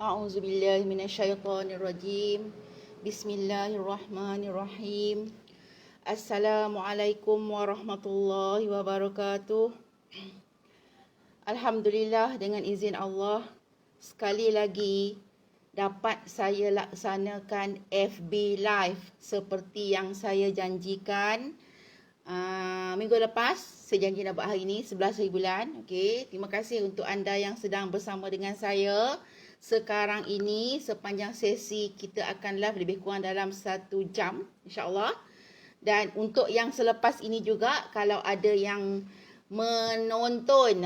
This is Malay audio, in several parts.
A'udzubillahi minasyaitonirrajim. Bismillahirrahmanirrahim. Assalamualaikum warahmatullahi wabarakatuh. Alhamdulillah, dengan izin Allah, sekali lagi dapat saya laksanakan FB Live seperti yang saya janjikan. Minggu lepas, saya janji nak buat hari ini 11 hari bulan. Okey, terima kasih untuk anda yang sedang bersama dengan saya. Sekarang ini sepanjang sesi kita akan live lebih kurang dalam 1 jam, insya-Allah. Dan untuk yang selepas ini juga, kalau ada yang menonton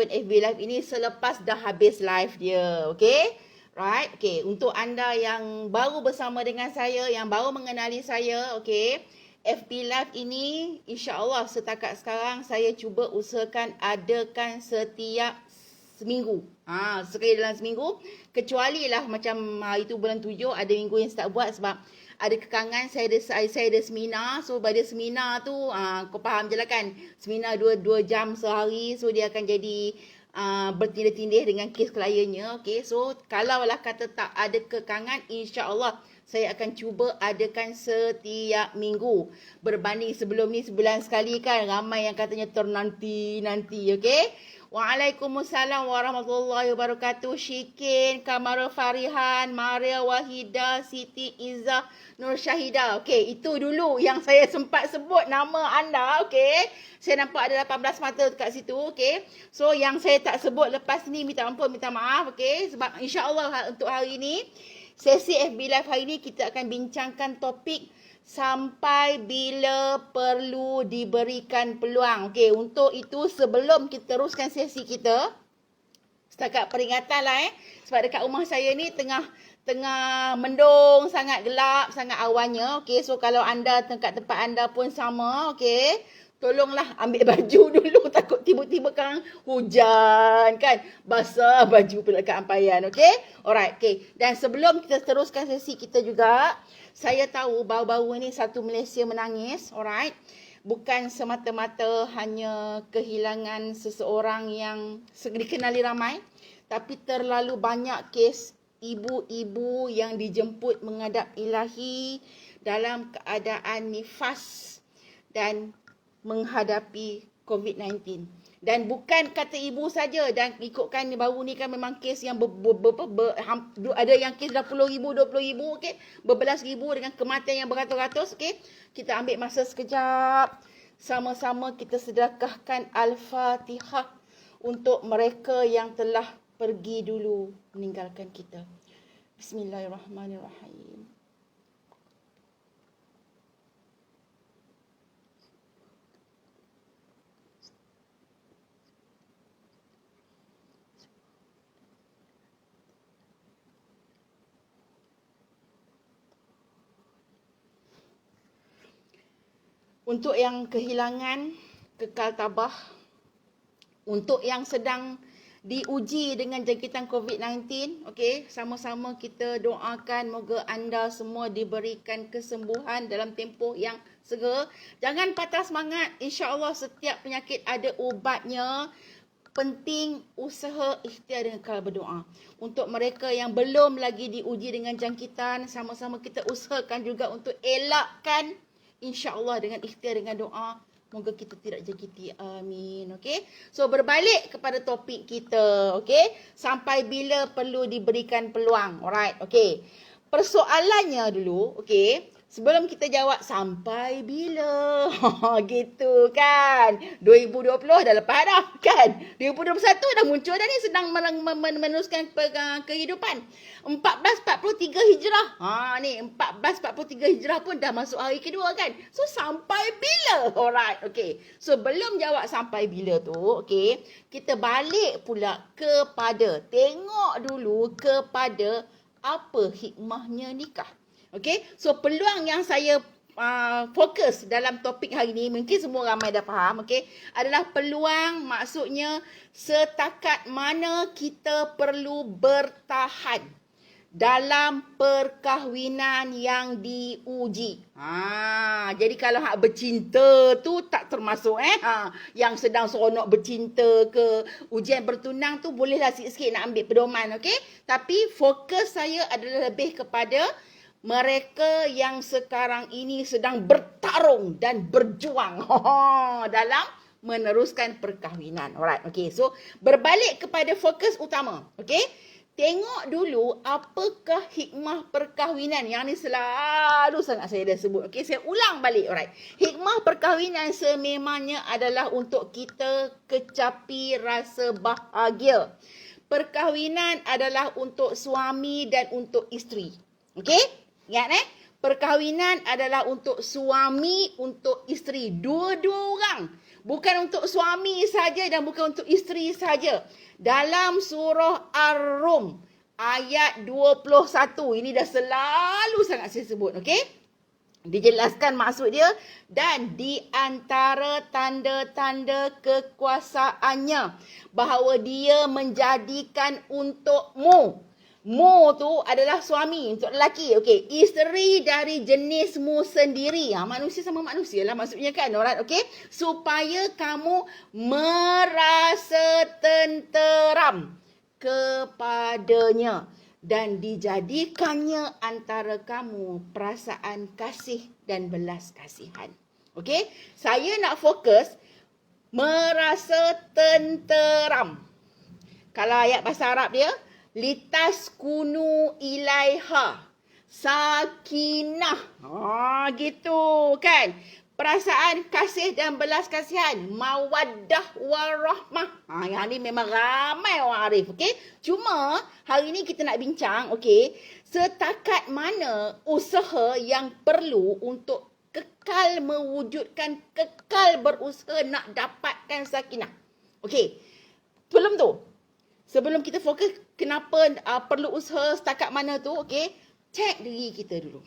FB Live ini selepas dah habis live dia, okey? Right? Okey, untuk anda yang baru bersama dengan saya, yang baru mengenali saya, okey, FB Live ini insya-Allah setakat sekarang saya cuba usahakan adakan setiap seminggu. Sekali dalam seminggu, kecuali lah macam itu bulan 7 ada minggu yang tak buat sebab ada kekangan, saya ada seminar. So pada seminar tu kau faham je lah kan, seminar 2 jam sehari, so dia akan jadi bertindih-tindih dengan kes kliennya. Okay, so kalau lah kata tak ada kekangan, insya-Allah saya akan cuba adakan setiap minggu. Berbanding sebelum ni sebulan sekali kan, ramai yang katanya ternanti-nanti. Okay, Waalaikumsalam warahmatullahi wabarakatuh. Syikin, Kamara Farihan, Maria Wahida, Siti Izzah, Nur Syahida. Okey, itu dulu yang saya sempat sebut nama anda. Okey, saya nampak ada 18 mata dekat situ. Okey, so yang saya tak sebut lepas ni minta ampun, minta maaf. Okey, sebab insya-Allah untuk hari ini, sesi FB Live hari ini kita akan bincangkan topik sampai bila perlu diberikan peluang. Okey, untuk itu sebelum kita teruskan sesi kita, setakat peringatan lah sebab dekat rumah saya ni tengah mendung, sangat gelap, sangat awannya. Okey, so kalau anda dekat tempat anda pun sama, okey, tolonglah ambil baju dulu, takut tiba-tiba kan hujan kan, basah baju pula kat ampaian. Okey, alright. Okey, dan sebelum kita teruskan sesi kita juga, saya tahu baru-baru ni satu Malaysia menangis. Alright, bukan semata-mata hanya kehilangan seseorang yang dikenali ramai, tapi terlalu banyak kes ibu-ibu yang dijemput menghadap Ilahi dalam keadaan nifas dan menghadapi COVID-19. Dan bukan kata ibu saja, dan ikutkan baru ni kan memang kes yang ada yang kes dah 10,000, 20,000, okey, berbelas ribu dengan kematian yang beratus-ratus. Okey, kita ambil masa sekejap, sama-sama kita sedekahkan Al-Fatihah untuk mereka yang telah pergi dulu meninggalkan kita. Bismillahirrahmanirrahim. Untuk yang kehilangan, kekal tabah. Untuk yang sedang diuji dengan jangkitan COVID-19, okey, sama-sama kita doakan moga anda semua diberikan kesembuhan dalam tempoh yang segera. Jangan patah semangat, insya-Allah setiap penyakit ada ubatnya. Penting usaha, ikhtiar dengan kal berdoa. Untuk mereka yang belum lagi diuji dengan jangkitan, sama-sama kita usahakan juga untuk elakkan, insya-Allah dengan ikhtiar, dengan doa, moga kita tidak jangkiti. Amin. Okey. So berbalik kepada topik kita, okey? Sampai bila perlu diberikan peluang. Alright. Okey. Persoalannya dulu, okey, sebelum kita jawab sampai bila, gitu kan. 2020 dah lepas dah kan. 2021 dah muncul dah ni, sedang meneruskan kehidupan. 1443 Hijrah. Ni 1443 Hijrah pun dah masuk hari kedua kan. So sampai bila? Alright, okey. So belum jawab sampai bila tu, okey, kita balik pula kepada, tengok dulu kepada apa hikmahnya nikah. Okey, so peluang yang saya fokus dalam topik hari ini, mungkin semua ramai dah faham, okey, adalah peluang, maksudnya setakat mana kita perlu bertahan dalam perkahwinan yang diuji. Jadi kalau hak bercinta tu tak termasuk yang sedang seronok bercinta ke ujian bertunang tu bolehlah sikit-sikit nak ambil pedoman, okey? Tapi fokus saya adalah lebih kepada mereka yang sekarang ini sedang bertarung dan berjuang dalam meneruskan perkahwinan. Alright, okey. So berbalik kepada fokus utama, okey? Tengok dulu apakah hikmah perkahwinan. Yang ni selalu sangat saya dah sebut. Okey, saya ulang balik. Alright. Hikmah perkahwinan sememangnya adalah untuk kita kecapi rasa bahagia. Perkahwinan adalah untuk suami dan untuk isteri. Okey? Ingat Perkahwinan adalah untuk suami, untuk isteri. Dua-dua orang. Bukan untuk suami saja dan bukan untuk isteri saja. Dalam surah Ar-Rum ayat 21. Ini dah selalu sangat saya sebut. Okey? Dijelaskan maksud dia. Dan di antara tanda-tanda kekuasaannya bahawa dia menjadikan untukmu. Mu tu adalah suami untuk lelaki. Okey, isteri dari jenismu sendiri. Manusia sama manusia lah maksudnya kan. Alright, okey. Supaya kamu merasa tenteram kepadanya dan dijadikannya antara kamu perasaan kasih dan belas kasihan. Okey, saya nak fokus merasa tenteram. Kalau ayat bahasa Arab dia litaskunu ilaiha sakinah. Gitu kan. Perasaan kasih dan belas kasihan, mawaddah warahmah. Yang ni memang ramai orang arif, okey? Cuma hari ni kita nak bincang, okey, setakat mana usaha yang perlu untuk kekal mewujudkan, kekal berusaha nak dapatkan sakinah. Okey. Sebelum kita fokus kenapa perlu usaha setakat mana tu, okey, cek diri kita dulu.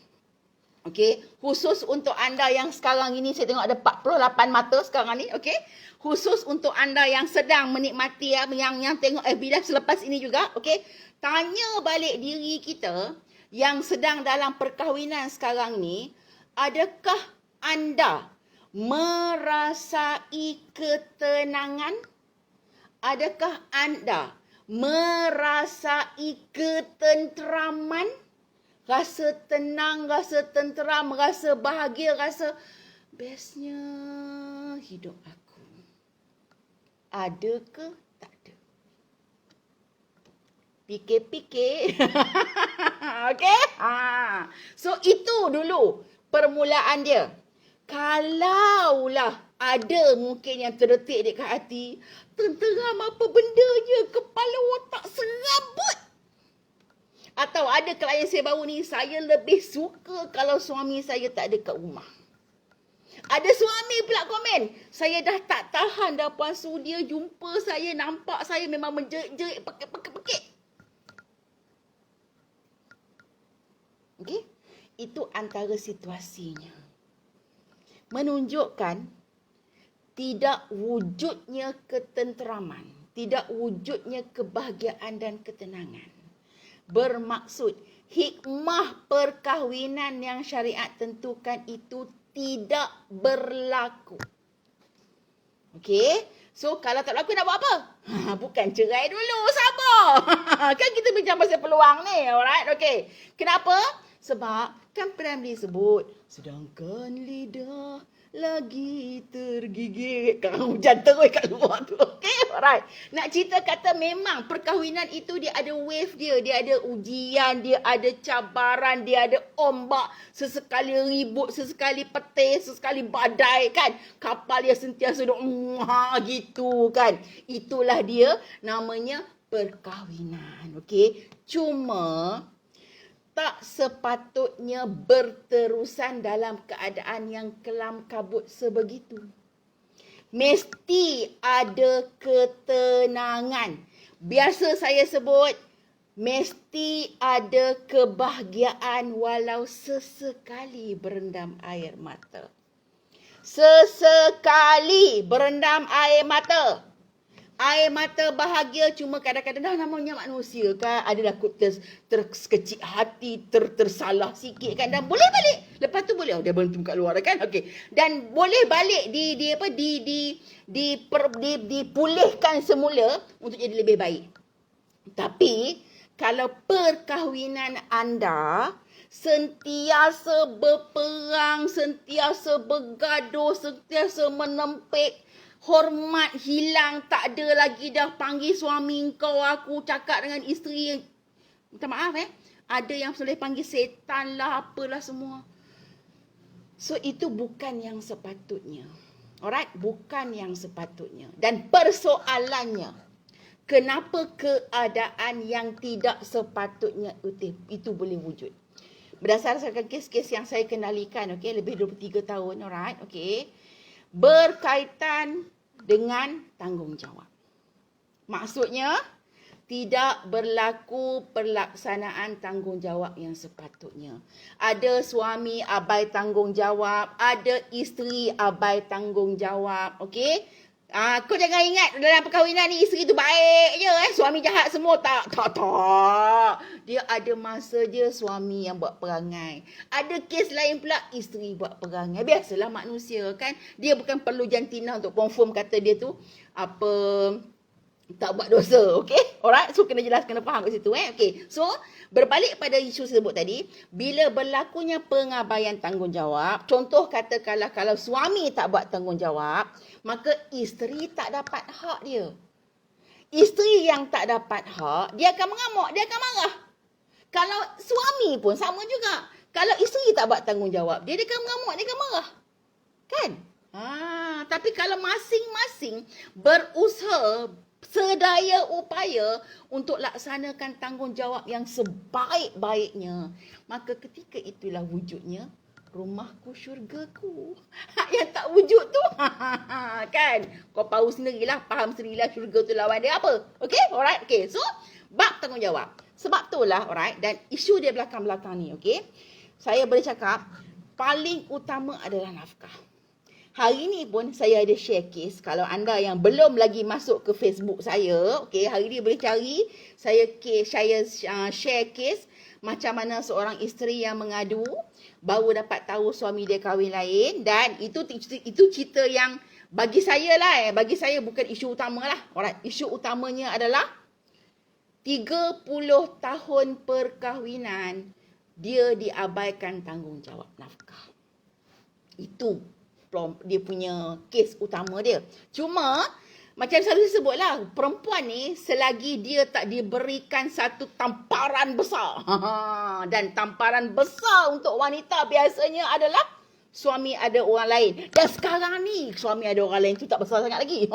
Okey, khusus untuk anda yang sekarang ini, saya tengok ada 48 mata sekarang ni, okey. Khusus untuk anda yang sedang menikmati, yang tengok FB Live selepas ini juga, okey. Tanya balik diri kita yang sedang dalam perkahwinan sekarang ni, adakah anda merasai ketenangan? Adakah anda merasai ketenteraman? Rasa tenang, rasa tenteram, rasa bahagia, rasa bestnya hidup aku. Ada ke tak ada? Fikir-fikir. Okey? So itu dulu permulaan dia. Kalaulah ada mungkin yang terdetik dekat hati, tenteram apa bendanya, kepala otak serabut. Atau ada klien saya baru ni, saya lebih suka kalau suami saya tak ada kat rumah. Ada suami pula komen, saya dah tak tahan dah puasu dia jumpa saya, nampak saya memang menjerit-jerit, pekik-pekik. Okey? Itu antara situasinya. Menunjukkan tidak wujudnya ketenteraman, tidak wujudnya kebahagiaan dan ketenangan. Bermaksud hikmah perkahwinan yang syariat tentukan itu tidak berlaku. Okey? So kalau tak berlaku nak buat apa? Bukan cerai dulu, sabar. Kan kita bincang pasal peluang ni, alright? Okey. Kenapa? Sebab kan pernah disebut, sedangkan lidah lagi tergigit. Kan hujan terus kat luar tu. Okey, alright. Nak cerita kata memang perkahwinan itu dia ada wave dia. Dia ada ujian, dia ada cabaran, dia ada ombak. Sesekali ribut, sesekali petir, sesekali badai kan. Kapal dia sentiasa gitu kan. Itulah dia namanya perkahwinan. Okey. Cuma tak sepatutnya berterusan dalam keadaan yang kelam kabut sebegitu. Mesti ada ketenangan. Biasa saya sebut, mesti ada kebahagiaan walau sesekali berendam air mata. Sesekali berendam air mata. Air mata bahagia cuma kadang-kadang dah namanya manusia kan. Ada dah terkecil hati, tersalah sikit kan. Dan boleh balik. Lepas tu boleh. Dia berhenti kat luar kan. Okey. Dan boleh balik dipulihkan semula untuk jadi lebih baik. Tapi kalau perkahwinan anda sentiasa berperang, sentiasa bergaduh, sentiasa menempik, hormat hilang, tak ada lagi dah panggil suami kau, aku cakap dengan isteri, minta maaf ada yang boleh panggil setan lah, apalah semua. So itu bukan yang sepatutnya. Alright, bukan yang sepatutnya. Dan persoalannya, kenapa keadaan yang tidak sepatutnya itu boleh wujud? Berdasarkan kes-kes yang saya kenalikan, okey, lebih 23 tahun, alright, okey, berkaitan dengan tanggungjawab. Maksudnya, tidak berlaku pelaksanaan tanggungjawab yang sepatutnya. Ada suami abai tanggungjawab, ada isteri abai tanggungjawab, okey? Kau jangan ingat dalam perkahwinan ni isteri tu baik je suami jahat semua. Tak. Dia ada masa je suami yang buat perangai. Ada kes lain pula isteri buat perangai. Biasalah manusia kan. Dia bukan perlu jantina untuk confirm kata dia tu apa tak buat dosa, okey? Alright, so kena jelas, kena faham kat situ okey. So, berbalik pada isu tersebut tadi, bila berlakunya pengabaian tanggungjawab, contoh katakanlah kalau suami tak buat tanggungjawab, maka isteri tak dapat hak dia. Isteri yang tak dapat hak, dia akan mengamuk, dia akan marah. Kalau suami pun sama juga. Kalau isteri tak buat tanggungjawab, dia akan mengamuk, dia akan marah. Kan? Tapi kalau masing-masing berusaha sedaya upaya untuk laksanakan tanggungjawab yang sebaik-baiknya, maka ketika itulah wujudnya rumahku syurgaku. Yang tak wujud tu kan, kau tahu sendirilah, faham sendirilah syurga tu lawan dia apa. Okay, alright, okay. So bab tanggungjawab, sebab itulah alright, dan isu dia belakang-belakang ni, okay, saya boleh cakap paling utama adalah nafkah. Hari ni pun saya ada share kes. Kalau anda yang belum lagi masuk ke Facebook saya, okay, hari ni boleh cari. Saya share kes macam mana seorang isteri yang mengadu, baru dapat tahu suami dia kahwin lain. Dan itu cerita yang bagi saya lah. Bagi saya bukan isu utama lah. Alright, isu utamanya adalah 30 tahun perkahwinan, dia diabaikan tanggungjawab nafkah. Itu dia punya kes utama dia. Cuma macam selalu sebutlah, perempuan ni selagi dia tak diberikan satu tamparan besar. Dan tamparan besar untuk wanita biasanya adalah suami ada orang lain. Dan sekarang ni suami ada orang lain tu tak besar sangat lagi.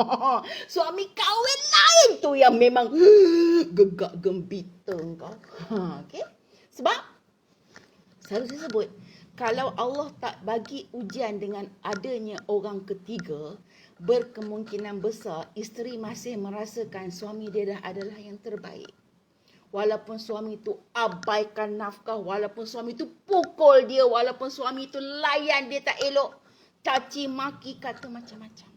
Suami kahwin lain tu yang memang gegak gembita kau. Okay? Sebab selalu saya sebut, kalau Allah tak bagi ujian dengan adanya orang ketiga, berkemungkinan besar isteri masih merasakan suami dia dah adalah yang terbaik. Walaupun suami itu abaikan nafkah, walaupun suami itu pukul dia, walaupun suami itu layan dia tak elok, caci maki, kata macam-macam.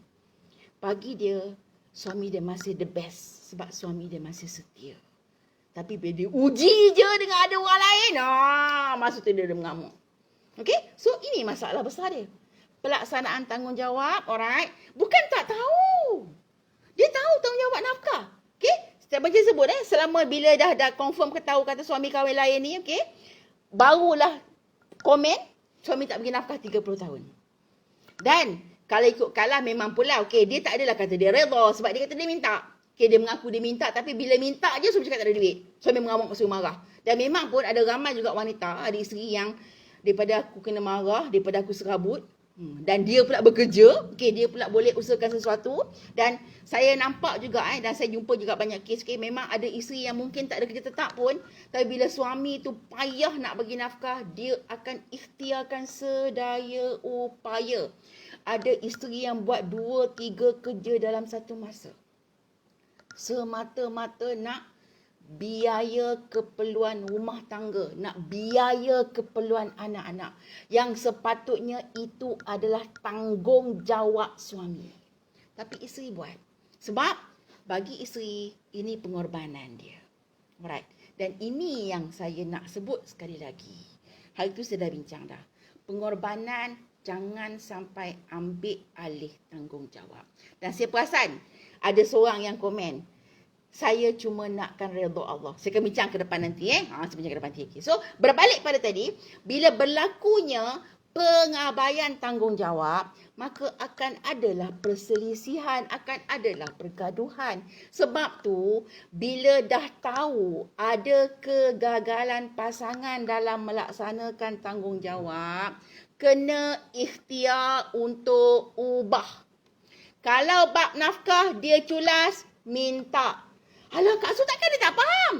Bagi dia, suami dia masih the best sebab suami dia masih setia. Tapi bila dia uji je dengan ada orang lain, maksudnya dia mengamuk. Okay, so ini masalah besar dia. Pelaksanaan tanggungjawab, alright, bukan tak tahu. Dia tahu tanggungjawab nafkah. Okay, macam sebut selama bila dah confirm ketahu kata suami kahwin lain ni, okay, barulah komen suami tak bagi nafkah 30 tahun. Dan kalau ikut kalah memang pula, okay, dia tak adalah kata dia redha sebab dia kata dia minta. Okay, dia mengaku dia minta, tapi bila minta je suami cakap tak ada duit. Suami mengamuk, suami marah. Dan memang pun ada ramai juga wanita, ada isteri yang daripada aku kena marah, daripada aku serabut, dan dia pula bekerja, okay, dia pula boleh usahakan sesuatu. Dan saya nampak juga dan saya jumpa juga banyak kes, okay, memang ada isteri yang mungkin tak ada kerja tetap pun, tapi bila suami tu payah nak bagi nafkah, dia akan ikhtiarkan sedaya upaya. Ada isteri yang buat 2-3 kerja dalam satu masa, semata-mata nak biaya keperluan rumah tangga, nak biaya keperluan anak-anak, yang sepatutnya itu adalah tanggungjawab suami. Tapi isteri buat. Sebab Bagi isteri, ini pengorbanan dia. Alright. Dan ini yang saya nak sebut sekali lagi. Hari itu saya dah bincang dah. Pengorbanan jangan sampai ambil alih tanggungjawab. Dan saya perasan ada seorang yang komen, saya cuma nakkan redha Allah. Saya akan bincang ke depan nanti. Saya bincang ke depan nanti. Okay. So, berbalik pada tadi, bila berlakunya pengabaian tanggungjawab, maka akan adalah perselisihan, akan adalah pergaduhan. Sebab tu, bila dah tahu ada kegagalan pasangan dalam melaksanakan tanggungjawab, kena ikhtiar untuk ubah. Kalau bab nafkah dia culas, minta. Alah, Kak Su takkan dia tak faham?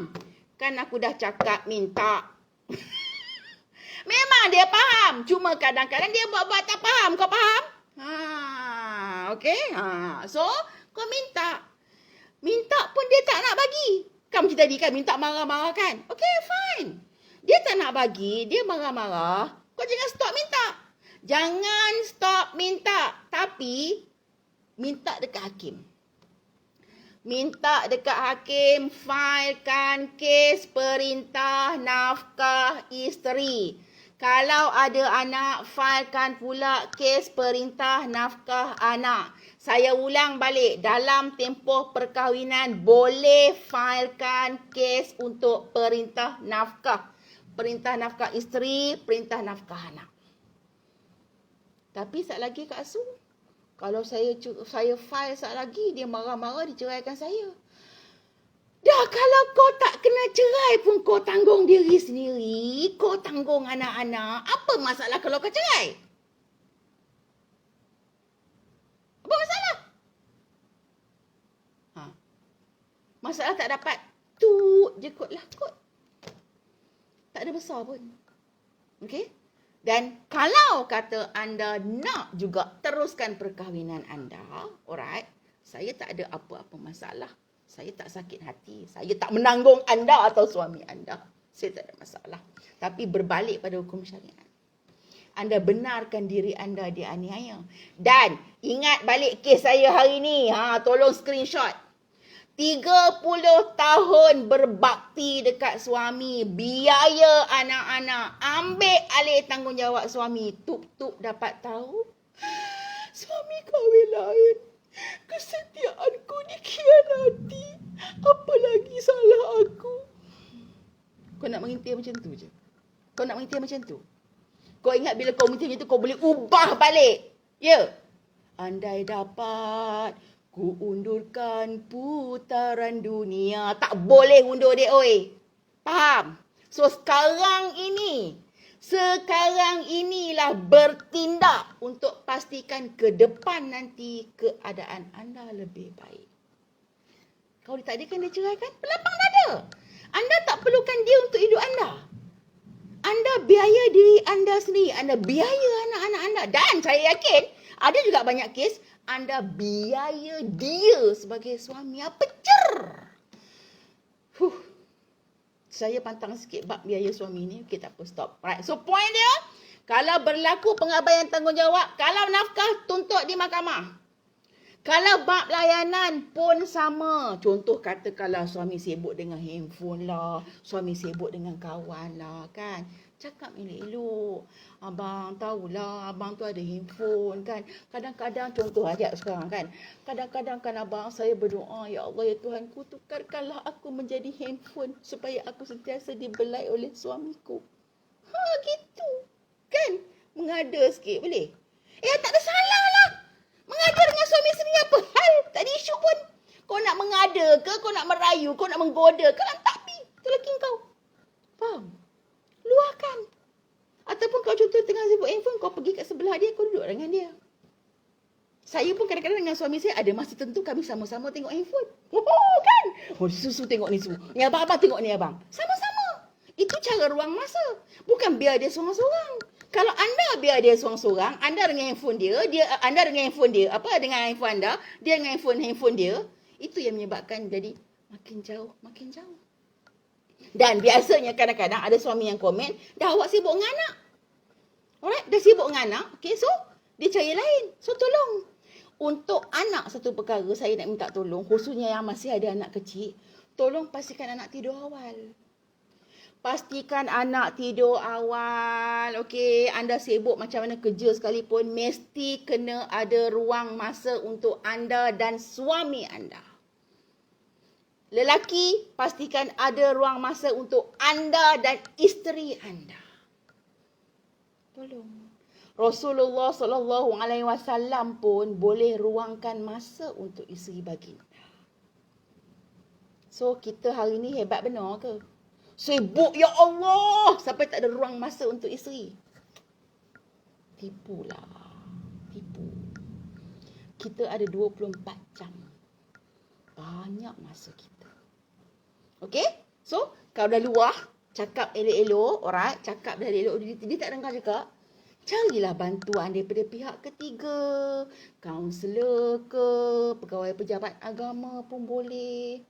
Kan aku dah cakap minta. Memang dia faham. Cuma kadang-kadang dia buat-buat tak faham. Kau faham? Okay. So, kau minta. Minta pun dia tak nak bagi. Kan macam tadi kan, minta marah-marah kan? Okay, fine. Dia tak nak bagi, dia marah-marah. Kau jangan stop minta. Jangan stop minta. Tapi, minta dekat hakim. Minta dekat hakim filekan kes perintah nafkah isteri. Kalau ada anak, filekan pula kes perintah nafkah anak. Saya ulang balik, dalam tempoh perkahwinan boleh filekan kes untuk perintah nafkah. Perintah nafkah isteri, perintah nafkah anak. Tapi sat lagi Kak Su, kalau saya file sat lagi, dia marah-marah, diceraikan saya. Dah, kalau kau tak kena cerai pun kau tanggung diri sendiri, kau tanggung anak-anak, apa masalah kalau kau cerai? Apa masalah? Masalah tak dapat tu je kot lah kot. Tak ada besar pun. Okay? Dan kalau kata anda nak juga teruskan perkahwinan anda, alright, saya tak ada apa-apa masalah. Saya tak sakit hati. Saya tak menanggung anda atau suami anda. Saya tak ada masalah. Tapi berbalik pada hukum syariat. Anda benarkan diri anda dianiaya. Dan ingat balik kes saya hari ni. Tolong screenshot. 30 tahun berbakti dekat suami. Biaya anak-anak. Ambil alih tanggungjawab suami. Tup-tup dapat tahu. Suami kahwin lain. Kesetiaanku dikhianati. Apa lagi salah aku? Kau nak mengintai macam tu je? Kau nak mengintai macam tu? Kau ingat bila kau mengintai macam tu, kau boleh ubah balik. Ya? Andai dapat ku undurkan putaran dunia. Tak boleh undur dia, oi. Faham? So sekarang inilah bertindak untuk pastikan ke depan nanti keadaan anda lebih baik. Kalau ditakdirkan dia ceraikan, pelapang dada. Anda tak perlukan dia untuk hidup anda. Anda biaya diri anda sendiri. Anda biaya anak-anak anda. Dan saya yakin ada juga banyak kes anda biaya dia sebagai suami. Apa cer? Saya pantang sikit bab biaya suami ni. Okay, tak apa, stop. Right. So, point dia, kalau berlaku pengabaian tanggungjawab, kalau nafkah, tuntut di mahkamah. Kalau bab layanan pun sama. Contoh kata kalau suami sibuk dengan handphone lah, suami sibuk dengan kawan lah, kan. Cakap elok-elok. Abang tahulah, abang tu ada handphone, kan. Kadang-kadang, contoh aja sekarang, kan. Kadang-kadang kan abang, saya berdoa, ya Allah, ya Tuhanku, tukarkanlah aku menjadi handphone supaya aku sentiasa dibelai oleh suamiku. Gitu. Kan? Mengada sikit, boleh? Tak ada salah lah. Mengada dengan suami sendiri apa hal? Tak ada isu pun. Kau nak mengada ke, kau nak merayu, kau nak menggoda ke, tak pi. Itu lelaki kau. Faham? Luahkan. Ataupun kau contoh tengah sibuk handphone, kau pergi kat sebelah dia, kau duduk dengan dia. Saya pun kadang-kadang dengan suami saya ada masa tentu kami sama-sama tengok handphone. Kan? Susu tengok ni semua. Ni abang tengok ni abang. Sama-sama. Itu cara ruang masa. Bukan biar dia seorang-seorang. Kalau anda biar dia seorang-seorang, anda dengan handphone dia, anda dengan handphone dia, dengan handphone anda, dia dengan handphone dia, itu yang menyebabkan jadi makin jauh. Dan biasanya kadang-kadang ada suami yang komen, dah awak sibuk dengan anak. Alright, dah sibuk dengan anak. Okay, so dia cari lain. So tolong. Untuk anak satu perkara saya nak minta tolong, khususnya yang masih ada anak kecil, tolong pastikan anak tidur awal. Pastikan anak tidur awal. Okey, anda sibuk macam mana kerja sekalipun, mesti kena ada ruang masa untuk anda dan suami anda. Lelaki, pastikan ada ruang masa untuk anda dan isteri anda. Tolong. Rasulullah SAW pun boleh ruangkan masa untuk isteri baginda. So, kita hari ni hebat benar ke? Sibuk, ya Allah, sampai tak ada ruang masa untuk isteri. Tipulah. Tipu. Kita ada 24 jam. Banyak masa kita. Okay? So, kalau dah luar, cakap elok-elok, alright? Cakap dah elok-elok, dia tak dengar cakap. Carilah bantuan daripada pihak ketiga. Kaunselor ke, pegawai pejabat agama pun boleh.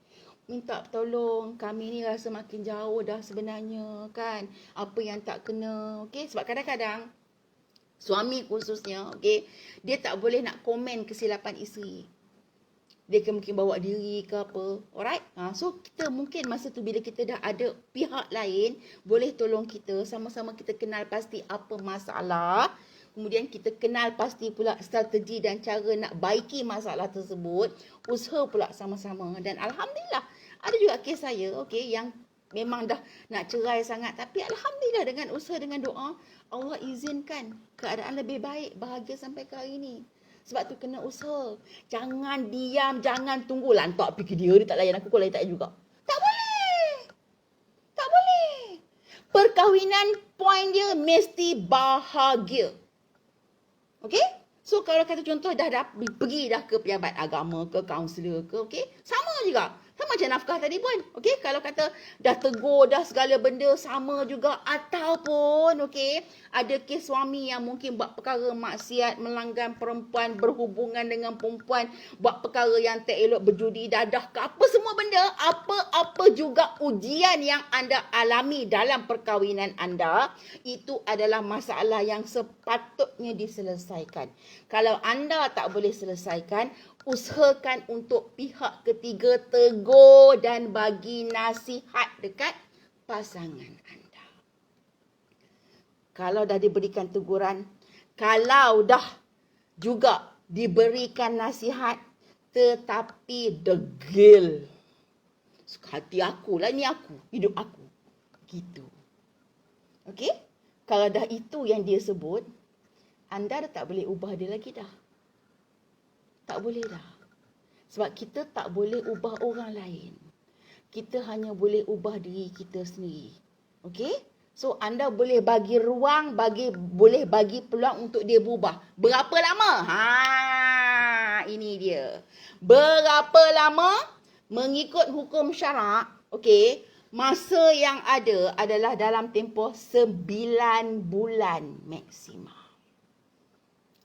Minta tolong, kami ni rasa makin jauh dah sebenarnya kan. Apa yang tak kena, okey? Sebab kadang-kadang, suami khususnya, okey, dia tak boleh nak komen kesilapan isteri. Dia mungkin bawa diri ke apa. Alright? So, kita mungkin masa tu bila kita dah ada pihak lain, boleh tolong kita. Sama-sama kita kenal pasti apa masalah. Kemudian kita kenal pasti pula strategi dan cara nak baiki masalah tersebut. Usaha pula sama-sama. Dan Alhamdulillah, ada juga kes saya, okay, yang memang dah nak cerai sangat. Tapi Alhamdulillah dengan usaha, dengan doa, Allah izinkan keadaan lebih baik, bahagia sampai ke hari ini. Sebab tu kena usaha. Jangan diam, jangan tunggu. Lantak fikir dia tak layan aku, kau layan tak juga. Tak boleh. Tak boleh. Perkahwinan point dia mesti bahagia. Okey? So kalau kata contoh dah pergi dah ke pejabat agama, ke kaunselor ke, okey? Sama juga. Sama macam nafkah tadi pun. Okey, kalau kata dah tegur dah segala benda sama juga, ataupun okey, ada kes suami yang mungkin buat perkara maksiat, melanggar perempuan, berhubungan dengan perempuan, buat perkara yang tak elok, berjudi, dadah ke apa semua benda, apa-apa juga ujian yang anda alami dalam perkahwinan anda, itu adalah masalah yang sepatutnya diselesaikan. Kalau anda tak boleh selesaikan, usahakan untuk pihak ketiga tegur dan bagi nasihat dekat pasangan anda. Kalau dah diberikan teguran, kalau dah juga diberikan nasihat, tetapi degil. Hati aku lah, ni aku, hidup aku. Gitu. Okey? Kalau dah itu yang dia sebut, anda dah tak boleh ubah dia lagi dah. Tak boleh dah. Sebab kita tak boleh ubah orang lain. Kita hanya boleh ubah diri kita sendiri. Okey? So, anda boleh bagi ruang, boleh bagi peluang untuk dia berubah. Berapa lama? Ini dia. Berapa lama? Mengikut hukum syarak, okey, masa yang ada adalah dalam tempoh 9 bulan maksimum.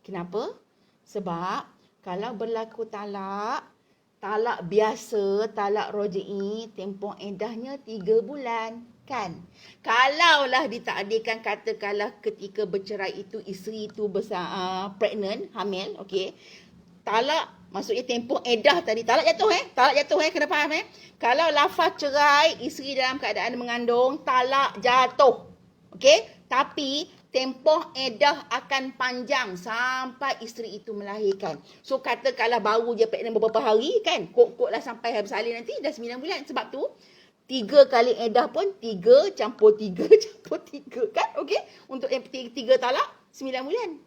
Kenapa? Sebab kalau berlaku talak biasa, talak roj'i, tempoh eddahnya 3 bulan. Kan? Kalaulah ditakdirkan, katakanlah ketika bercerai itu, isteri itu pregnant, hamil, okey. Talak, maksudnya tempoh eddah tadi. Talak jatuh, kena faham Kalau lafaz cerai, isteri dalam keadaan mengandung, talak jatuh. Okey? Tapi tempoh eddah akan panjang sampai isteri itu melahirkan. So katakanlah baru je pregnant beberapa hari kan, kok lah sampai habis salin nanti dah 9 bulan. Sebab tu 3 kali eddah pun 3 campur 3 kan, okey? Untuk yang 3 talak 9 bulan.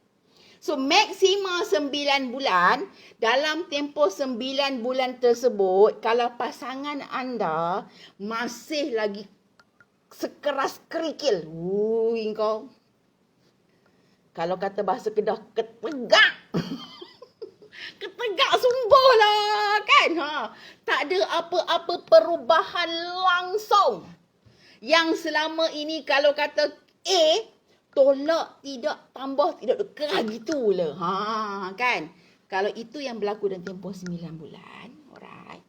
So maksima 9 bulan. Dalam tempoh 9 bulan tersebut, kalau pasangan anda masih lagi sekeras kerikil, kau, kalau kata bahasa Kedah, ketegak. Ketegak sungguh lah kan. Tak ada apa-apa perubahan langsung. Yang selama ini kalau kata tolak, tidak, tambah, tidak, kerah gitulah. Kan. Kalau itu yang berlaku dalam tempoh 9 bulan, alright,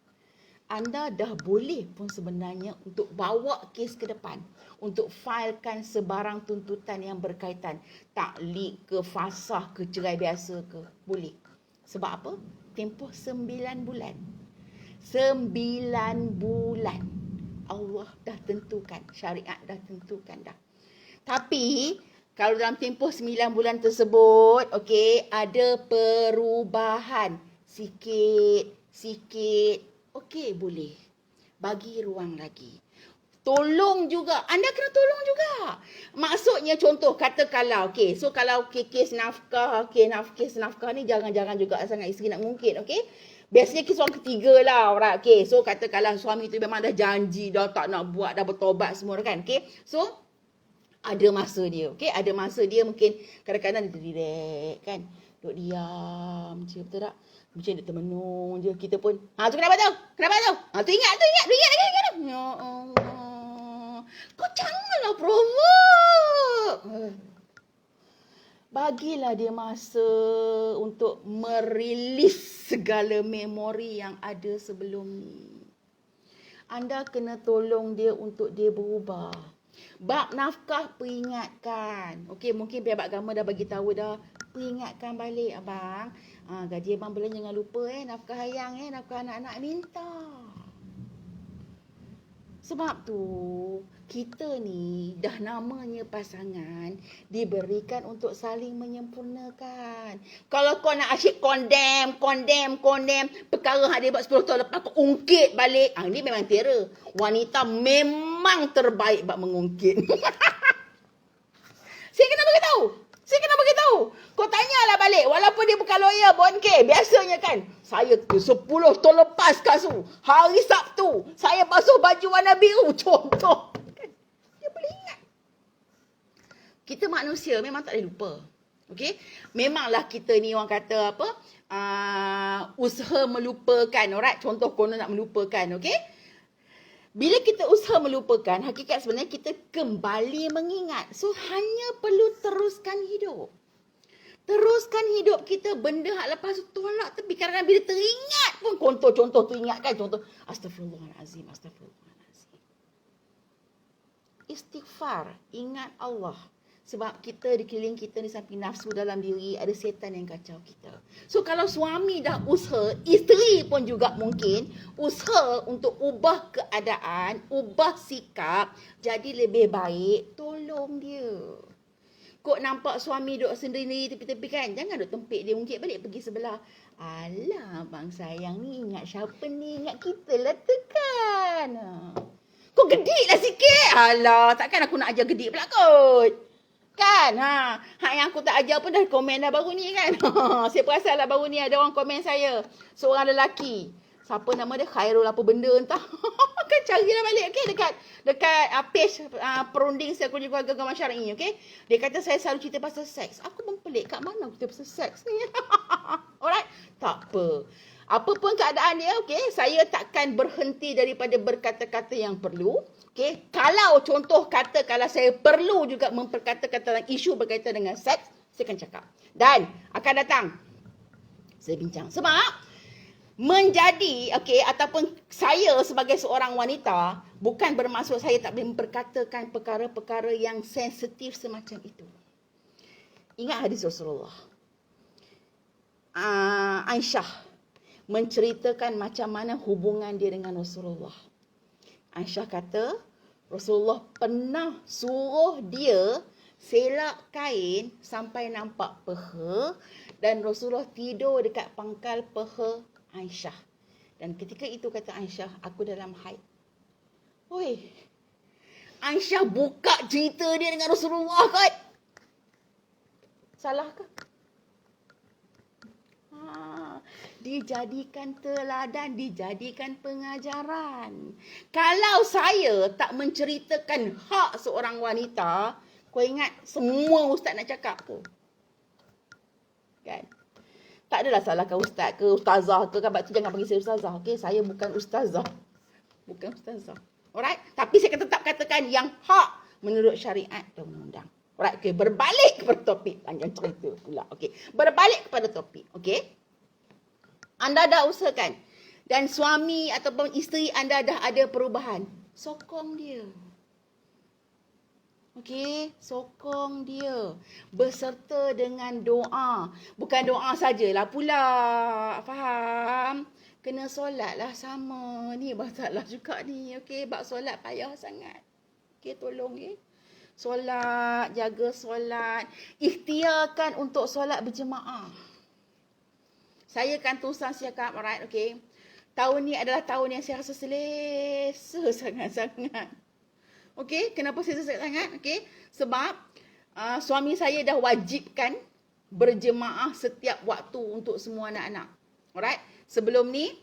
anda dah boleh pun sebenarnya untuk bawa kes ke depan, untuk filekan sebarang tuntutan yang berkaitan, taklik ke, fasah ke, cerai biasa ke, boleh. Sebab apa? Tempoh 9 bulan. 9 bulan. Allah dah tentukan. Syariat dah tentukan dah. Tapi, kalau dalam tempoh 9 bulan tersebut, okey, ada perubahan. Sikit. Okey, boleh. Bagi ruang lagi. Tolong juga. Anda kena tolong juga. Maksudnya contoh, katakanlah, okey. So, kalau kes nafkah, kes nafkah ni jangan juga sangat isteri nak mungkin, okey. Biasanya kes orang ketiga lah, orang. Okey, so katakanlah suami tu memang dah janji, dah tak nak buat, dah bertobat semua kan. Okey, so ada masa dia, okey. Ada masa dia mungkin kadang-kadang dia relax kan. Duduk diam je, betul tak? Macam dia termenung je. Kita pun, tu kenapa tu? Tu ingat lagi. Ya Allah. Kau janganlah provoke. Bagilah dia masa untuk merilis segala memori yang ada sebelum ni. Anda kena tolong dia untuk dia berubah. Bab nafkah, peringatkan. Okey, mungkin pihak agama dah bagi tahu dah. Peringatkan balik, abang. Gaji abang bulan jangan lupa nafkah ayang nafkah anak-anak minta. Sebab tu, kita ni dah namanya pasangan diberikan untuk saling menyempurnakan. Kalau kau nak asyik condemn, perkara yang dia buat 10 tahun lepas kau ungkit balik, ini memang terror. Wanita memang terbaik buat mengungkit. Saya kena beritahu. Kau tanyalah balik. Walaupun dia bukan lawyer pun, biasanya kan. Saya 10 tahun lepas kasu. Hari Sabtu. Saya basuh baju warna biru. Contoh. Dia boleh ingat. Kita manusia memang tak boleh lupa. Okey? Memanglah kita ni orang kata apa? Usaha melupakan. Alright? Contoh konon nak melupakan. Okey? Bila kita usaha melupakan, hakikat sebenarnya kita kembali mengingat. So, hanya perlu teruskan hidup. Teruskan hidup kita, benda hak lepas tu tolak tepi. Kadang-kadang bila teringat pun, contoh tu ingat kan. Contoh, Astaghfirullahalazim. Istighfar, ingat Allah. Sebab kita di keliling kita ni samping nafsu dalam diri, ada setan yang kacau kita. So kalau suami dah usaha, isteri pun juga mungkin usaha untuk ubah keadaan, ubah sikap, jadi lebih baik, tolong dia. Kok nampak suami duduk sendiri tepi-tepi kan, jangan duduk tempik dia, ungkit balik pergi sebelah. Alah bang sayang ni, ingat siapa ni, ingat kita lah tekan. Kau gedik lah sikit. Alah, takkan aku nak ajar gedik pula kot. Kan? Hak yang aku tak ajar pun dah komen dah baru ni kan. Saya perasan lah baru ni ada orang komen saya. Seorang lelaki. Siapa nama dia? Khairul apa benda entah. Kan carilah balik. Okay? Dekat page perunding Psikologi Keluarga Agama Syar'i. Okay? Dia kata saya selalu cerita pasal seks. Aku pun pelik. Kat mana kita pasal seks ni? Alright? Tak apa. Apa pun keadaan dia, okay? Saya takkan berhenti daripada berkata-kata yang perlu. Okay? Kalau contoh kata, kalau saya perlu juga memperkatakan tentang isu berkaitan dengan seks, saya akan cakap. Dan akan datang saya bincang. Sebab menjadi, okay, ataupun saya sebagai seorang wanita, bukan bermaksud saya tak boleh memperkatakan perkara-perkara yang sensitif semacam itu. Ingat hadis Rasulullah. Aisyah menceritakan macam mana hubungan dia dengan Rasulullah. Aisyah kata, Rasulullah pernah suruh dia selak kain sampai nampak peha dan Rasulullah tidur dekat pangkal peha Aisyah. Dan ketika itu kata Aisyah, aku dalam haid. Oi, Aisyah buka cerita dia dengan Rasulullah kot. Salah ke? Dijadikan teladan, dijadikan pengajaran. Kalau saya tak menceritakan hak seorang wanita, kau ingat semua ustaz nak cakap ke? Kan? Tak adalah salahkan ustaz ke ustazah ke, kan? Tu jangan panggil saya ustazah. Okay? Saya bukan ustazah. Alright? Tapi saya tetap katakan yang hak menurut syariat dan undang-undang. Alright? Okay. Berbalik kepada topik. Panjang cerita pula. Okay. Berbalik kepada topik. Okay? Anda dah usahakan dan suami ataupun isteri anda dah ada perubahan, sokong dia. Okey, sokong dia beserta dengan doa. Bukan doa sajalah pula. Faham? Kena solat lah sama. Ni masalah juga ni. Okey, bab solat payah sangat. Okey, tolong solat, jaga solat. Ikhtiarkan untuk solat berjemaah. Saya kan tusan cakap, alright, okey. Tahun ni adalah tahun yang saya rasa selesa sangat-sangat. Okey, kenapa selesa sangat? Okey, sebab suami saya dah wajibkan berjemaah setiap waktu untuk semua anak-anak. Alright, sebelum ni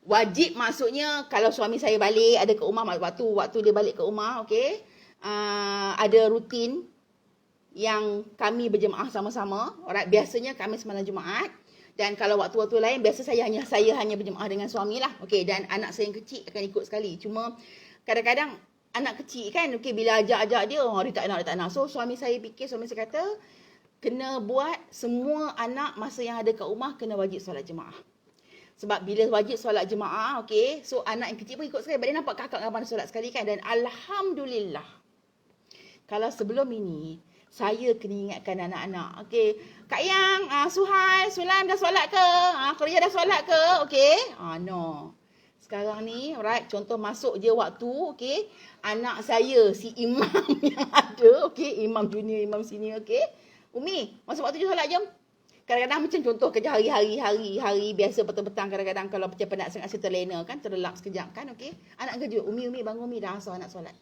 wajib maksudnya kalau suami saya balik ada ke rumah waktu dia balik ke rumah, okey. Ada rutin yang kami berjemaah sama-sama. Alright, biasanya Khamis malam Jumaat. Dan kalau waktu-waktu lain biasa saya hanya berjemaah dengan suami lah. Okey, dan anak saya yang kecil akan ikut sekali. Cuma kadang-kadang anak kecil kan, okey, bila ajak-ajak dia, dia tak nak. So suami saya kata kena buat semua anak masa yang ada kat rumah kena wajib solat jemaah. Sebab bila wajib solat jemaah, okey, so anak yang kecil pun ikut sekali. Balik nampak kakak dengan abang solat sekali kan. Dan alhamdulillah, kalau sebelum ini saya kena ingatkan anak-anak. Okey, Kak Yang, Suhail, Sulam dah solat ke? Kerja dah solat ke? Okey. No. Sekarang ni, alright, contoh masuk je waktu, okey. Anak saya, si imam yang ada, okey, imam junior, imam senior, okey. Umi, masuk waktu je solat jom. Kadang-kadang macam contoh kerja hari biasa petang-petang, kadang-kadang kalau macam penat sangat saya terlena kan, terlelap sekejap kan, okey. Anak kerja, Umi bangun Umi, dah asal anak solat.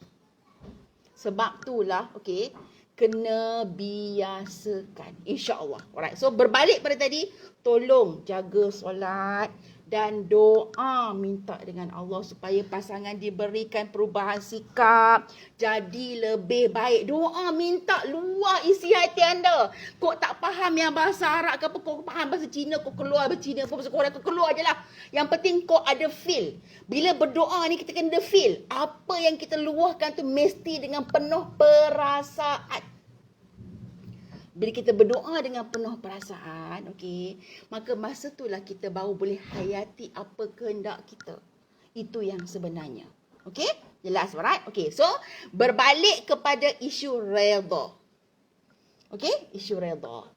Sebab itulah, okey, kena biasakan, insya-Allah. Alright. So berbalik pada tadi, tolong jaga solat dan doa minta dengan Allah supaya pasangan diberikan perubahan sikap, jadi lebih baik. Doa minta luar isi hati anda. Kau tak faham yang bahasa Arab ke apa, kau faham bahasa Cina, kau keluar bahasa Cina, bahasa Korea, kau keluar je lah. Yang penting kau ada feel. Bila berdoa ni kita kena feel. Apa yang kita luahkan tu mesti dengan penuh perasaan. Bila kita berdoa dengan penuh perasaan, okey, maka masa itulah kita baru boleh hayati apa kehendak kita. Itu yang sebenarnya. Okey? Jelas, right? Okey, so berbalik kepada isu redha. Okey? Isu redha.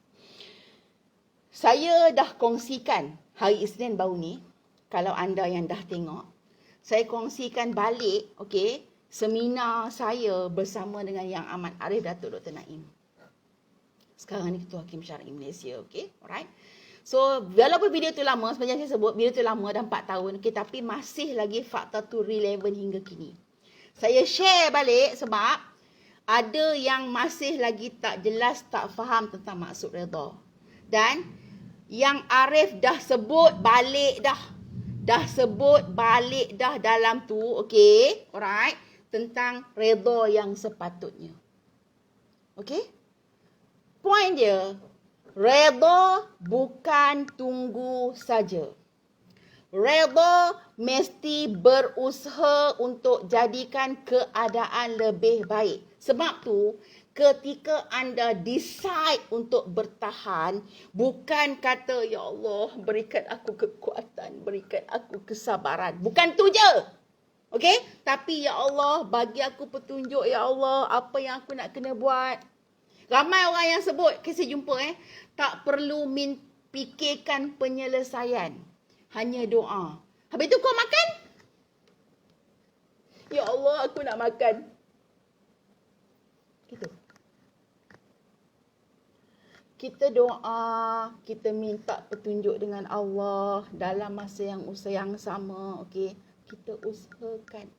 Saya dah kongsikan hari Isnin baru ni, kalau anda yang dah tengok, saya kongsikan balik, okey, seminar saya bersama dengan Yang Amat Arif Datuk Dr. Naim. Sekarang ni Ketua Hakim Syar'i Malaysia, okey, alright. So, walaupun video tu lama, sebenarnya saya sebut video tu lama dah 4 tahun, okey, tapi masih lagi fakta tu relevan hingga kini. Saya share balik sebab ada yang masih lagi tak jelas, tak faham tentang maksud redha. Dan Yang Arif dah sebut balik dah. Dalam tu, okey, alright, tentang redha yang sepatutnya. Okey? Point dia, redha bukan tunggu saja. Redha mesti berusaha untuk jadikan keadaan lebih baik. Sebab tu, ketika anda decide untuk bertahan, bukan kata, Ya Allah, berikan aku kekuatan, berikan aku kesabaran. Bukan tu je. Okey? Tapi, Ya Allah, bagi aku petunjuk, Ya Allah, apa yang aku nak kena buat. Ramai orang yang sebut, saya jumpa tak perlu fikirkan penyelesaian. Hanya doa. Habis tu kau makan? Ya Allah, aku nak makan. Gitu. Kita doa, kita minta petunjuk dengan Allah dalam masa yang sama, okey. Kita usahakan.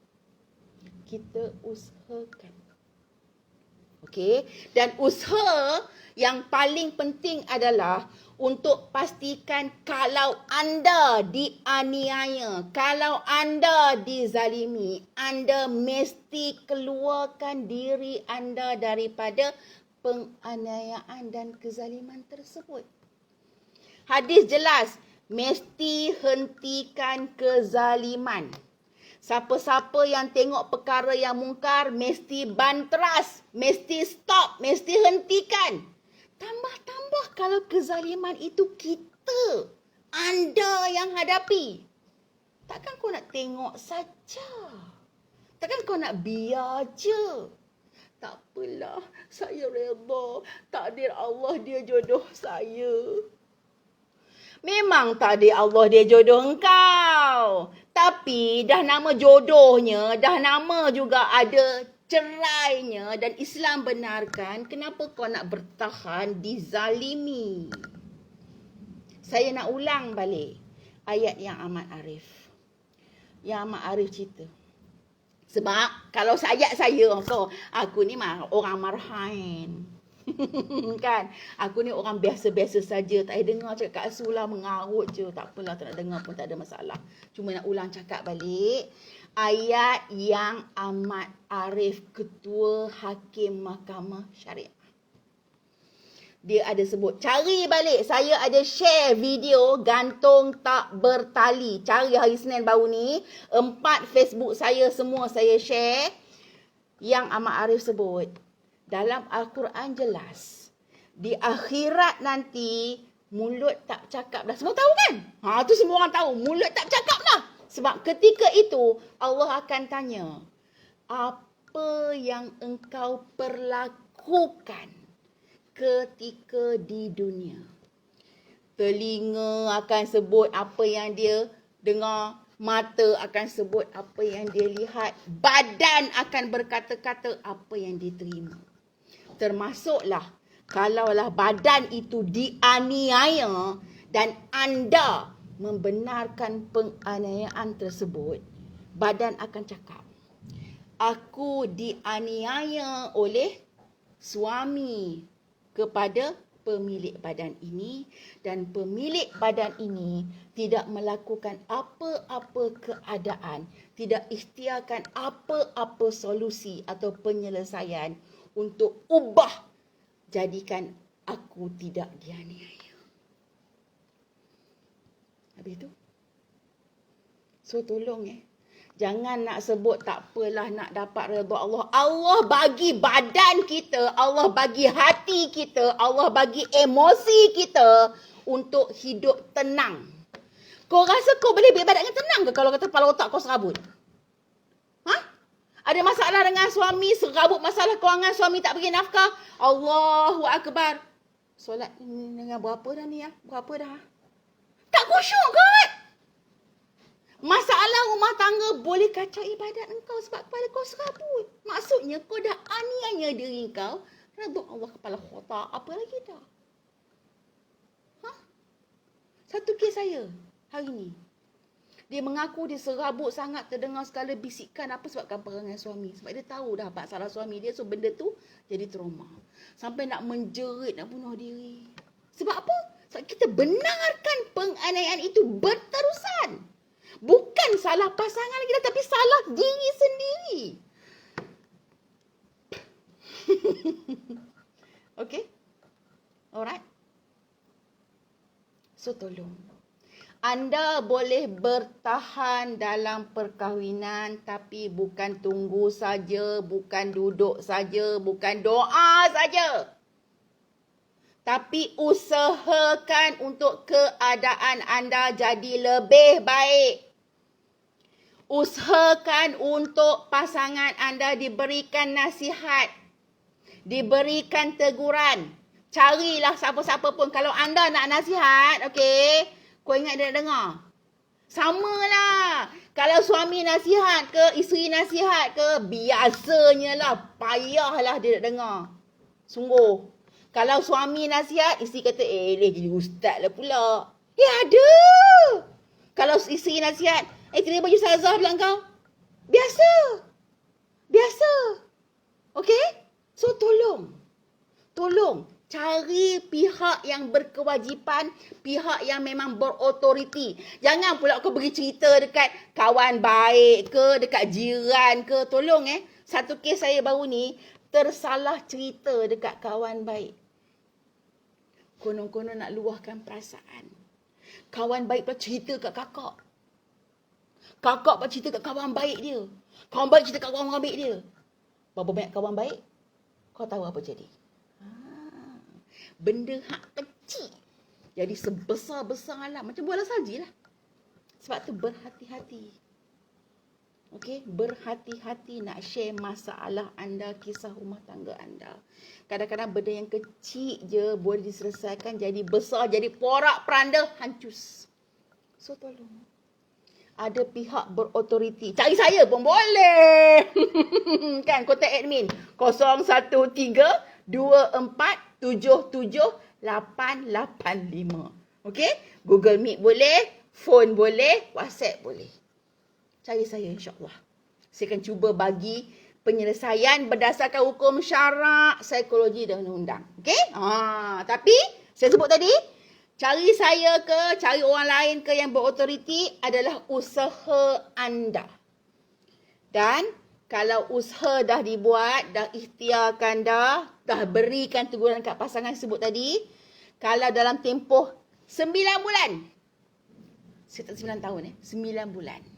Okey, dan usaha yang paling penting adalah untuk pastikan kalau anda dianiaya, kalau anda dizalimi, anda mesti keluarkan diri anda daripada penganiayaan dan kezaliman tersebut. Hadis jelas, mesti hentikan kezaliman. Siapa-siapa yang tengok perkara yang mungkar, mesti bantras, mesti stop, mesti hentikan. Tambah-tambah kalau kezaliman itu kita, anda yang hadapi. Takkan kau nak tengok saja? Takkan kau nak biar je? Tak apalah, saya redha. Takdir Allah dia jodoh saya. Memang takdir Allah dia jodoh engkau. Tapi dah nama jodohnya, dah nama juga ada cerainya dan Islam benarkan, kenapa kau nak bertahan dizalimi? Saya nak ulang balik ayat yang Ahmad Arif. Yang Ahmad Arif cerita. Sebab kalau ayat saya, aku ni mah orang marhain. Kan? Aku ni orang biasa-biasa saja. Tak ada dengar cakap Asula mengarut je. Tak apalah, tak nak dengar pun tak ada masalah. Cuma nak ulang cakap balik. Ayat yang Ahmad Arif, Ketua Hakim Mahkamah Syariah. Dia ada sebut. Cari balik. Saya ada share video gantung tak bertali. Cari hari Senin baru ni. 4 Facebook saya semua saya share. Yang Ahmad Arif sebut. Dalam Al-Quran jelas. Di akhirat nanti, mulut tak cakap dah. Semua tahu kan? Tu semua orang tahu. Mulut tak cakap dah. Sebab ketika itu, Allah akan tanya. Apa yang engkau perlakukan ketika di dunia? Telinga akan sebut apa yang dia dengar. Mata akan sebut apa yang dia lihat. Badan akan berkata-kata apa yang dia terima. Termasuklah kalaulah badan itu dianiaya dan anda membenarkan penganiayaan tersebut, badan akan cakap, aku dianiaya oleh suami kepada pemilik badan ini dan pemilik badan ini tidak melakukan apa-apa keadaan, tidak ikhtiarkan apa-apa solusi atau penyelesaian untuk ubah jadikan aku tidak dianiaya. Habis tu. So tolong jangan nak sebut tak apalah nak dapat redha Allah. Allah bagi badan kita, Allah bagi hati kita, Allah bagi emosi kita untuk hidup tenang. Kau rasa kau boleh beribadat dengan tenang ke kalau kata kepala otak kau serabut? Ada masalah dengan suami, serabut masalah kewangan, suami tak bagi nafkah. Allahu Akbar. Solat dengan berapa dah ni? Berapa dah? Tak khusyuk kot. Masalah rumah tangga boleh kacau ibadat engkau sebab kepala kau serabut. Maksudnya kau dah aniaya diri kau. Redha Allah kepala otak. Apa lagi dah? Satu kes saya hari ni. Dia mengaku dia serabut sangat, terdengar segala bisikan apa sebabkan perangai suami. Sebab dia tahu dah masalah suami dia, so benda tu jadi trauma. Sampai nak menjerit, nak bunuh diri. Sebab apa? Sebab kita benarkan penganiayaan itu berterusan. Bukan salah pasangan kita, tapi salah diri sendiri. Okay? Alright? So tolong. Anda boleh bertahan dalam perkahwinan tapi bukan tunggu saja, bukan duduk saja, bukan doa saja. Tapi usahakan untuk keadaan anda jadi lebih baik. Usahakan untuk pasangan anda diberikan nasihat, diberikan teguran. Carilah siapa-siapa pun. Kalau anda nak nasihat, okey, kau ingat dia nak dengar? Samalah. Kalau suami nasihat ke, isteri nasihat ke, biasanya lah, payahlah dia nak dengar. Sungguh. Kalau suami nasihat, isteri kata, dia jadi ustaz lah pula. Ada. Kalau isteri nasihat, kena baju sazah pula kau. Biasa. Biasa. Okay? So, tolong. Cari pihak yang berkewajipan, pihak yang memang berotoriti. Jangan pula kau bagi cerita dekat kawan baik ke, dekat jiran ke. Tolong satu kes saya baru ni, tersalah cerita dekat kawan baik. Konon-konon nak luahkan perasaan. Kawan baik pula cerita kat kakak. Kakak pula cerita kat kawan baik dia. Kawan baik cerita kat kawan baik dia. Berapa banyak kawan baik, kau tahu apa jadi? Benda hak kecil jadi sebesar-besar lah. Macam bola salji lah. Sebab tu berhati-hati. Okey, berhati-hati nak share masalah anda, kisah rumah tangga anda. Kadang-kadang benda yang kecil je boleh diselesaikan, jadi besar, jadi porak-peranda, hancus. So tolong. Ada pihak berotoriti. Cari saya pun boleh. Kan, kontak admin. 013-2477-885. Okey? Google Meet boleh, phone boleh, WhatsApp boleh. Cari saya insyaAllah. Saya akan cuba bagi penyelesaian berdasarkan hukum syarak, psikologi dan undang-undang. Okey? Tapi saya sebut tadi, cari saya ke, cari orang lain ke yang berotoriti adalah usaha anda. Dan kalau usaha dah dibuat, dah ikhtiarkan dah berikan teguran kat pasangan sebut tadi, kalau dalam tempoh 9 bulan, saya tak 9 tahun 9 bulan,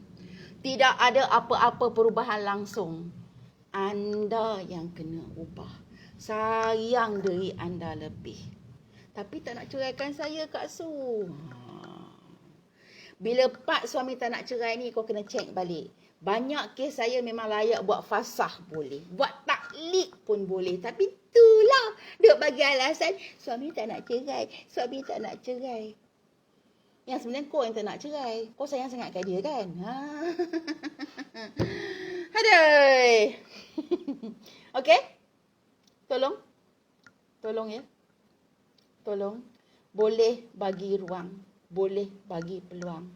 tidak ada apa-apa perubahan langsung, anda yang kena ubah. Sayang diri anda lebih. Tapi tak nak ceraikan saya, Kak Su. Bila part suami tak nak cerai ni, kau kena check balik. Banyak kes saya memang layak buat fasah boleh. Buat taklid pun boleh. Tapi itulah, duk bagi alasan, suami tak nak cerai, suami tak nak cerai. Yang sebenarnya kau yang tak nak cerai. Kau sayang sangat kat dia kan? Aduh. Okey? Tolong ya. Tolong. Boleh bagi ruang. Boleh bagi peluang.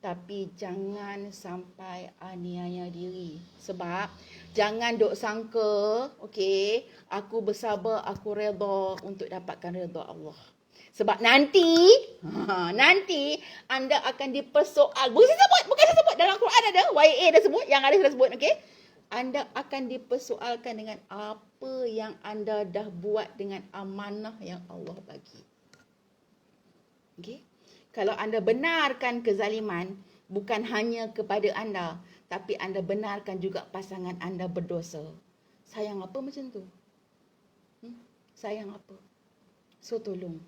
Tapi jangan sampai aniaya diri. Sebab jangan duk sangka, okey, aku bersabar, aku redha untuk dapatkan redha Allah. Sebab nanti anda akan dipersoal. Bukan saya sebut. Dalam Quran ada, YA dah sebut, yang Arif dah sebut, okey? Anda akan dipersoalkan dengan apa yang anda dah buat dengan amanah yang Allah bagi. Okey? Kalau anda benarkan kezaliman, bukan hanya kepada anda, tapi anda benarkan juga pasangan anda berdosa. Sayang apa macam tu? Sayang apa? So tolong.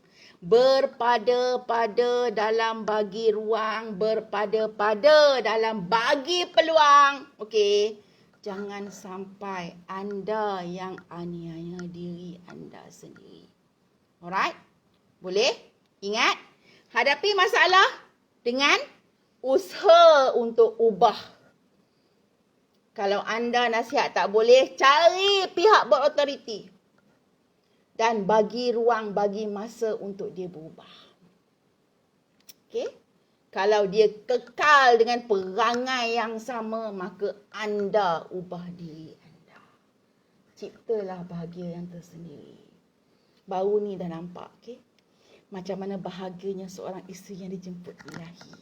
Berpada-pada dalam bagi ruang, berpada-pada dalam bagi peluang. Okey? Jangan sampai anda yang aniaya diri anda sendiri. Alright? Boleh? Ingat? Hadapi masalah dengan usaha untuk ubah. Kalau anda nasihat tak boleh, cari pihak berotoriti. Dan bagi ruang, bagi masa untuk dia berubah. Okey? Kalau dia kekal dengan perangai yang sama, maka anda ubah diri anda. Ciptalah bahagia yang tersendiri. Baru ni dah nampak, okey? Macam mana bahagianya seorang isteri yang dijemput ilahi.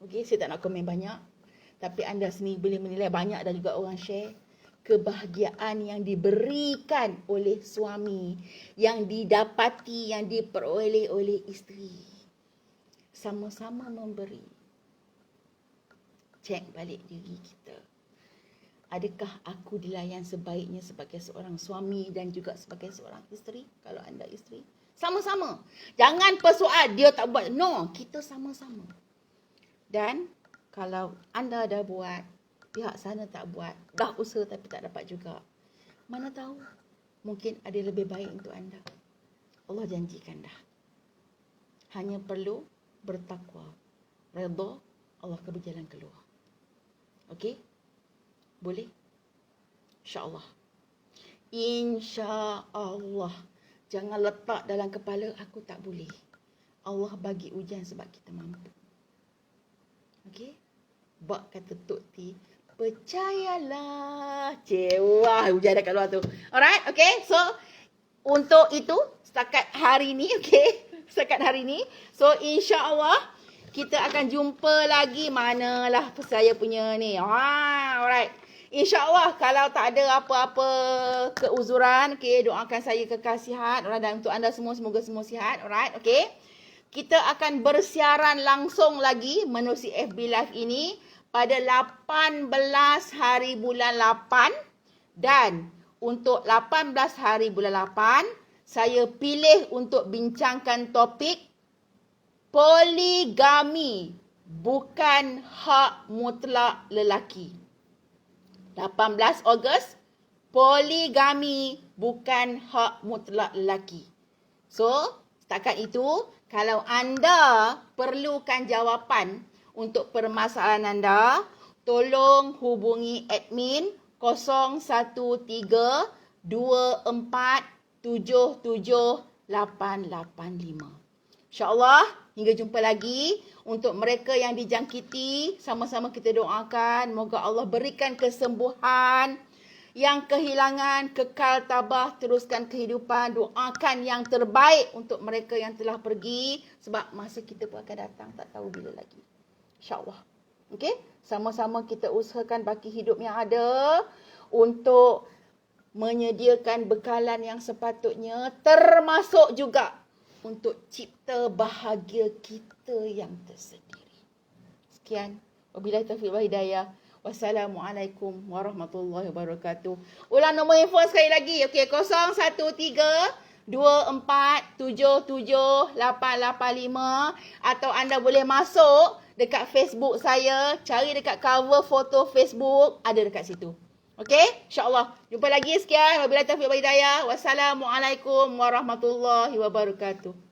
Okey, saya tak nak komen banyak. Tapi anda sendiri boleh menilai, banyak dah juga orang share. Kebahagiaan yang diberikan oleh suami, yang didapati, yang diperoleh oleh isteri. Sama-sama memberi. Cek balik diri kita. Adakah aku dilayan sebaiknya sebagai seorang suami dan juga sebagai seorang isteri? Kalau anda isteri, sama-sama. Jangan persoal dia tak buat. No, kita sama-sama. Dan kalau anda dah buat, pihak sana tak buat, dah usaha tapi tak dapat juga, mana tahu, mungkin ada lebih baik untuk anda. Allah janjikan dah. Hanya perlu bertakwa, redha, Allah akan berjalan keluar. Okey? Boleh? InsyaAllah. InsyaAllah. Jangan letak dalam kepala, aku tak boleh. Allah bagi ujian sebab kita mampu. Okey? Bak kata Tok T, percayalah. Wah, hujan dah kat luar tu. Alright, okay. So, untuk itu, setakat hari ni, okay. Setakat hari ni. So, insyaAllah, kita akan jumpa lagi. Manalah saya punya ni. Alright. InsyaAllah, kalau tak ada apa-apa keuzuran, okay, doakan saya kekal sihat. Alright, dan untuk anda semua, semoga semua sihat. Alright, okay. Kita akan bersiaran langsung lagi menerusi FB Live ini pada 18 hari bulan 8, dan untuk 18 hari bulan 8 saya pilih untuk bincangkan topik poligami bukan hak mutlak lelaki. 18 Ogos, poligami bukan hak mutlak lelaki. So, setakat itu, kalau anda perlukan jawapan untuk permasalahan anda, tolong hubungi admin 013-2477-885. InsyaAllah, hingga jumpa lagi. Untuk mereka yang dijangkiti, sama-sama kita doakan. Moga Allah berikan kesembuhan. Yang kehilangan, kekal tabah, teruskan kehidupan. Doakan yang terbaik untuk mereka yang telah pergi. Sebab masa kita pun akan datang, tak tahu bila lagi. InsyaAllah. Okey? Sama-sama kita usahakan baki hidup yang ada untuk menyediakan bekalan yang sepatutnya, termasuk juga untuk cipta bahagia kita yang tersendiri. Sekian. Wabillahi taufiq wal hidayah. Wassalamualaikum warahmatullahi wabarakatuh. Ulang nombor handphone sekali lagi. Okey, 013-2477-885 atau anda boleh masuk dekat Facebook saya, cari dekat cover foto Facebook, ada dekat situ. Okey? InsyaAllah. Jumpa lagi. Sekian. Wabillahi taufiq wal hidayah. Wassalamualaikum warahmatullahi wabarakatuh.